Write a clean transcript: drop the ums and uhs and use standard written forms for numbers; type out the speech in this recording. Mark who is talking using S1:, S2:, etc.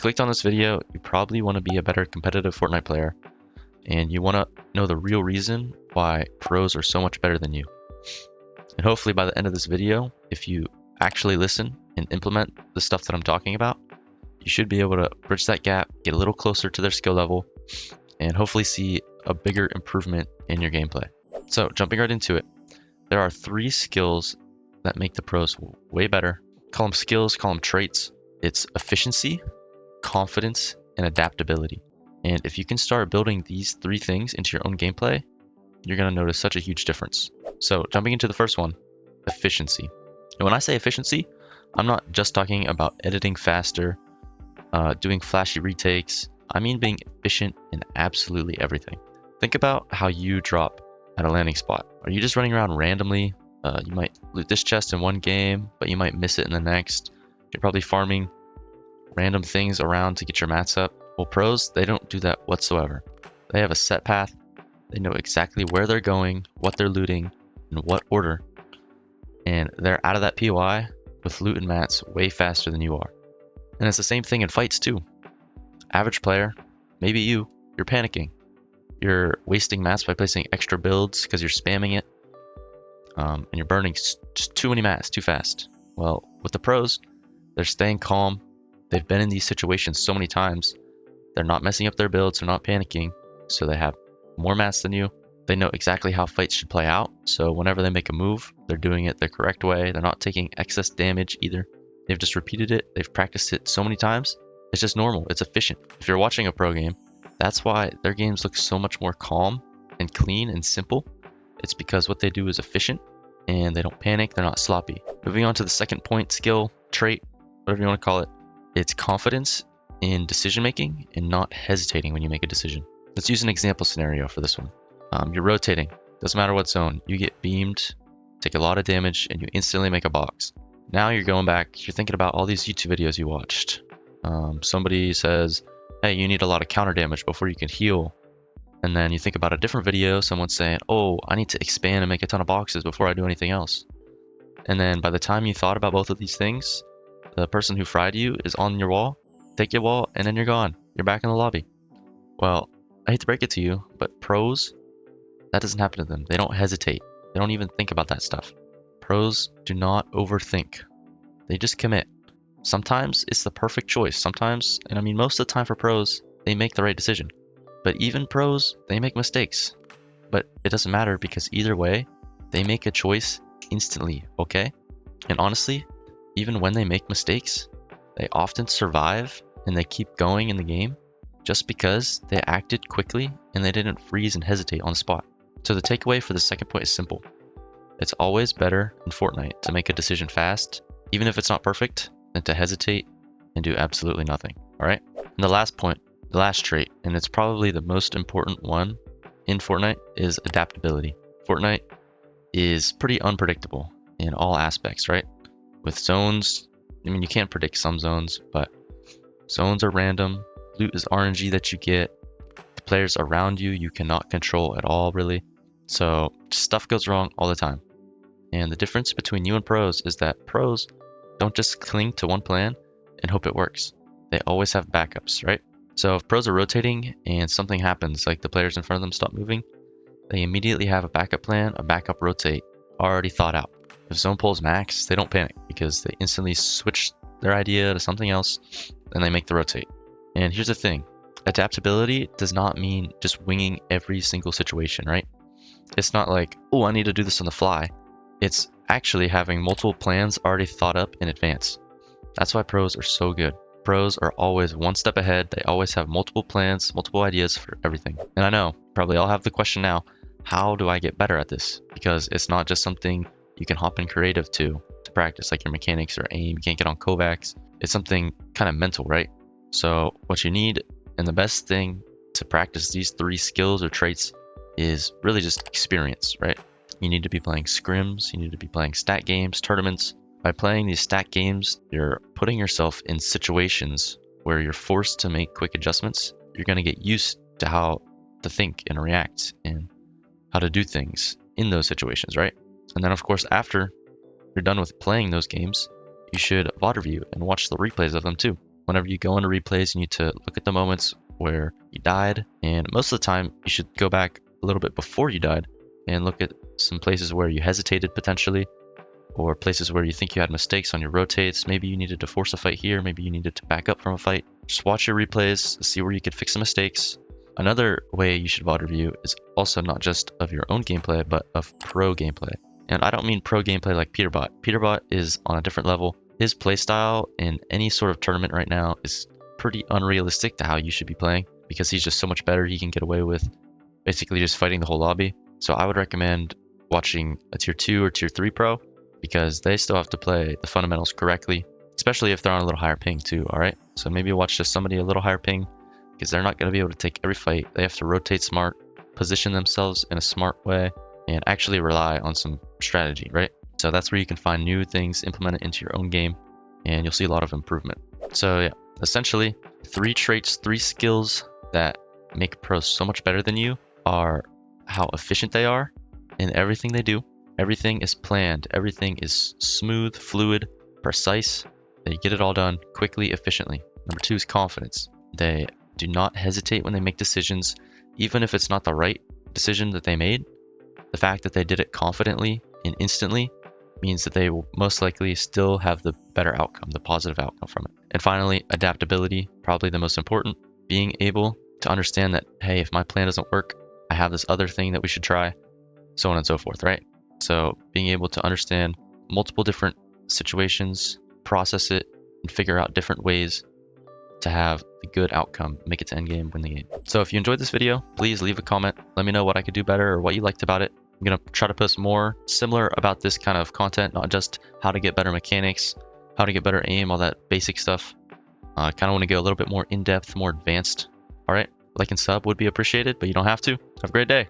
S1: clicked on this video, you probably want to be a better competitive Fortnite player, and you want to know the real reason why pros are so much better than you. And hopefully by the end of this video, if you actually listen and implement the stuff that I'm talking about, you should be able to bridge that gap, get a little closer to their skill level, and hopefully see a bigger improvement in your gameplay. So jumping right into it, there are 3 skills that make the pros way better. Call them skills, call them traits. It's efficiency, confidence, and adaptability. And if you can start building these 3 things into your own gameplay, you're going to notice such a huge difference. So jumping into the first one, efficiency. And when I say efficiency, I'm not just talking about editing faster, doing flashy retakes. I mean being efficient in absolutely everything. Think about how you drop at a landing spot. Are you just running around randomly? You might loot this chest in one game, but you might miss it in the next. You're probably farming random things around to get your mats up. Well, pros, they don't do that whatsoever. They have a set path. They know exactly where they're going, what they're looting, in what order. And they're out of that POI with loot and mats way faster than you are. And it's the same thing in fights too. Average player, maybe you're panicking. You're wasting mats by placing extra builds because you're spamming it. And you're burning just too many mats too fast. Well, with the pros, they're staying calm. They've been in these situations so many times. They're not messing up their builds. They're not panicking. So they have more mats than you. They know exactly how fights should play out. So whenever they make a move, they're doing it the correct way. They're not taking excess damage either. They've just repeated it. They've practiced it so many times. It's just normal. It's efficient. If you're watching a pro game, that's why their games look so much more calm and clean and simple. It's because what they do is efficient and they don't panic. They're not sloppy. Moving on to the second point, skill, trait, whatever you want to call it. It's confidence in decision making and not hesitating when you make a decision. Let's use an example scenario for this one. You're rotating. Doesn't matter what zone. You get beamed, take a lot of damage, and you instantly make a box. Now you're going back. You're thinking about all these YouTube videos you watched. Somebody says, hey, you need a lot of counter damage before you can heal. And then you think about a different video. Someone's saying, oh, I need to expand and make a ton of boxes before I do anything else. And then by the time you thought about both of these things, the person who fried you is on your wall. Take your wall, and then you're gone. You're back in the lobby. Well, I hate to break it to you, but pros, that doesn't happen to them. They don't hesitate. They don't even think about that stuff. Pros do not overthink. They just commit. Sometimes it's the perfect choice. Sometimes, and I mean most of the time for pros, they make the right decision. But even pros, they make mistakes. But it doesn't matter because either way, they make a choice instantly, okay? And honestly, even when they make mistakes, they often survive and they keep going in the game just because they acted quickly and they didn't freeze and hesitate on the spot. So the takeaway for the second point is simple. It's always better in Fortnite to make a decision fast, even if it's not perfect, than to hesitate and do absolutely nothing, all right? And the last point, the last trait, and it's probably the most important one in Fortnite, is adaptability. Fortnite is pretty unpredictable in all aspects, right? With zones, I mean, you can't predict some zones, but zones are random. Loot is RNG that you get. The players around you, you cannot control at all, really. So stuff goes wrong all the time. And the difference between you and pros is that pros don't just cling to one plan and hope it works. They always have backups, right? So if pros are rotating and something happens, like the players in front of them stop moving, they immediately have a backup plan, a backup rotate already thought out. If zone pulls max, they don't panic because they instantly switch their idea to something else and they make the rotate. And here's the thing, adaptability does not mean just winging every single situation, right? It's not like, oh, I need to do this on the fly. It's actually having multiple plans already thought up in advance. That's why pros are so good. Pros are always one step ahead. They always have multiple plans, multiple ideas for everything. And I know, probably all have the question now, how do I get better at this? Because it's not just something you can hop in creative to practice, like your mechanics or aim. You can't get on Kovacs. It's something kind of mental, right? So what you need, and the best thing to practice these 3 skills or traits, is really just experience, right? You need to be playing scrims, you need to be playing stat games, tournaments. By playing these stat games, you're putting yourself in situations where you're forced to make quick adjustments. You're going to get used to how to think and react and how to do things in those situations, right? And then of course, after you're done with playing those games, you should VOD review and watch the replays of them too. Whenever you go into replays, you need to look at the moments where you died, and most of the time you should go back a little bit before you died and look at some places where you hesitated potentially, or places where you think you had mistakes on your rotates. Maybe you needed to force a fight here, maybe you needed to back up from a fight. Just watch your replays, see where you could fix some mistakes. Another way you should VOD review is also not just of your own gameplay, but of pro gameplay. And I don't mean pro gameplay like Peterbot. Peterbot is on a different level. His playstyle in any sort of tournament right now is pretty unrealistic to how you should be playing, because he's just so much better. He can get away with basically just fighting the whole lobby. So I would recommend watching a tier 2 or tier 3 pro, because they still have to play the fundamentals correctly, especially if they're on a little higher ping too, alright? So maybe watch just somebody a little higher ping, because they're not going to be able to take every fight. They have to rotate smart, position themselves in a smart way, and actually rely on some strategy, right? So that's where you can find new things, implement it into your own game, and you'll see a lot of improvement. So yeah, essentially 3 traits, 3 skills that make pros so much better than you are how efficient they are in everything they do. Everything is planned, everything is smooth, fluid, precise. They get it all done quickly, efficiently. Number 2 is confidence. They do not hesitate when they make decisions, even if it's not the right decision that they made. The fact that they did it confidently and instantly means that they will most likely still have the better outcome, the positive outcome from it. And finally, adaptability, probably the most important. Being able to understand that, hey, if my plan doesn't work, I have this other thing that we should try, so on and so forth, right? So being able to understand multiple different situations, process it, and figure out different ways to have a good outcome, make it to endgame, win the game. So if you enjoyed this video, please leave a comment. Let me know what I could do better or what you liked about it. I'm going to try to post more similar about this kind of content, not just how to get better mechanics, how to get better aim, all that basic stuff. I kind of want to go a little bit more in-depth, more advanced. All right, like and sub would be appreciated, but you don't have to. Have a great day.